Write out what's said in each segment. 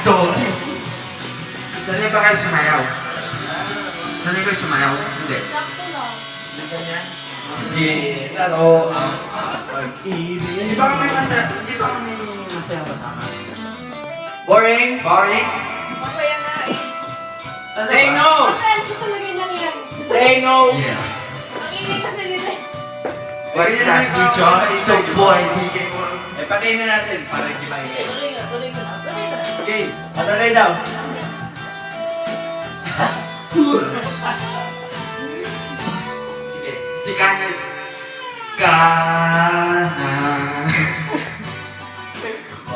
Doggy! Sanay ba kayo sumayaw? Sanay kayo sumayaw? Hindi. Sakto lang. Ginaro ang pag-ibig. Hindi ba kami masaya kasama? Boring? Boring? Masaya nga eh. Say no! Masaya siya sa lagay lang yan. Say no! Yeah. Ang ingay kasi nila. What's that, John? So boy, hindi mo. Eh, patayin na natin para hindi mainit. Tuloy ka, tuloy ka na. Tuloy ka na. Okay, patuloy daw. Sige, si Kanan. Kanan.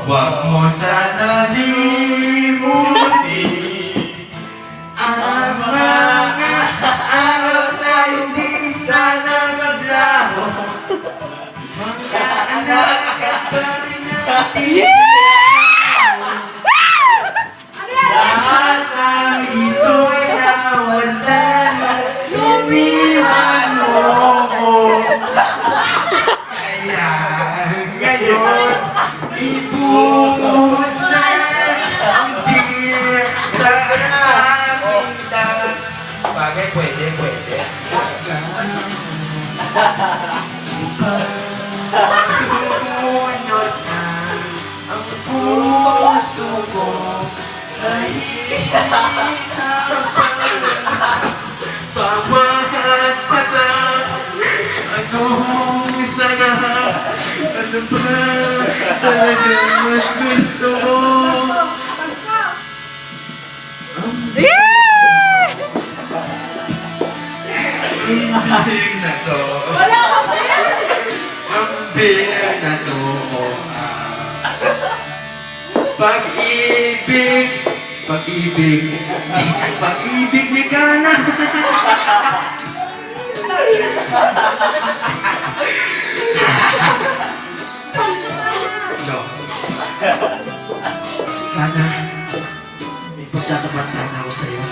Wag mo sana limutin ang mga araw na hindi sana maglaho. Mga anak at pari natin. Lahat ng ito'y nawala nung iniwan mo ko. Kaya ngayon, ibuhos na ang beer sa aming daan. Bagay, pwede. Pagbumunod na ang puso ko ay pamahat pata. Anong saya? Ano ba talaga mas gusto mo? Ang na to. Wala ka pa yan! Ang bilang na to. Pag-ibig. Pag-ibig ni Kana. No. Kana, may pagtatapat sana ako sa'yo.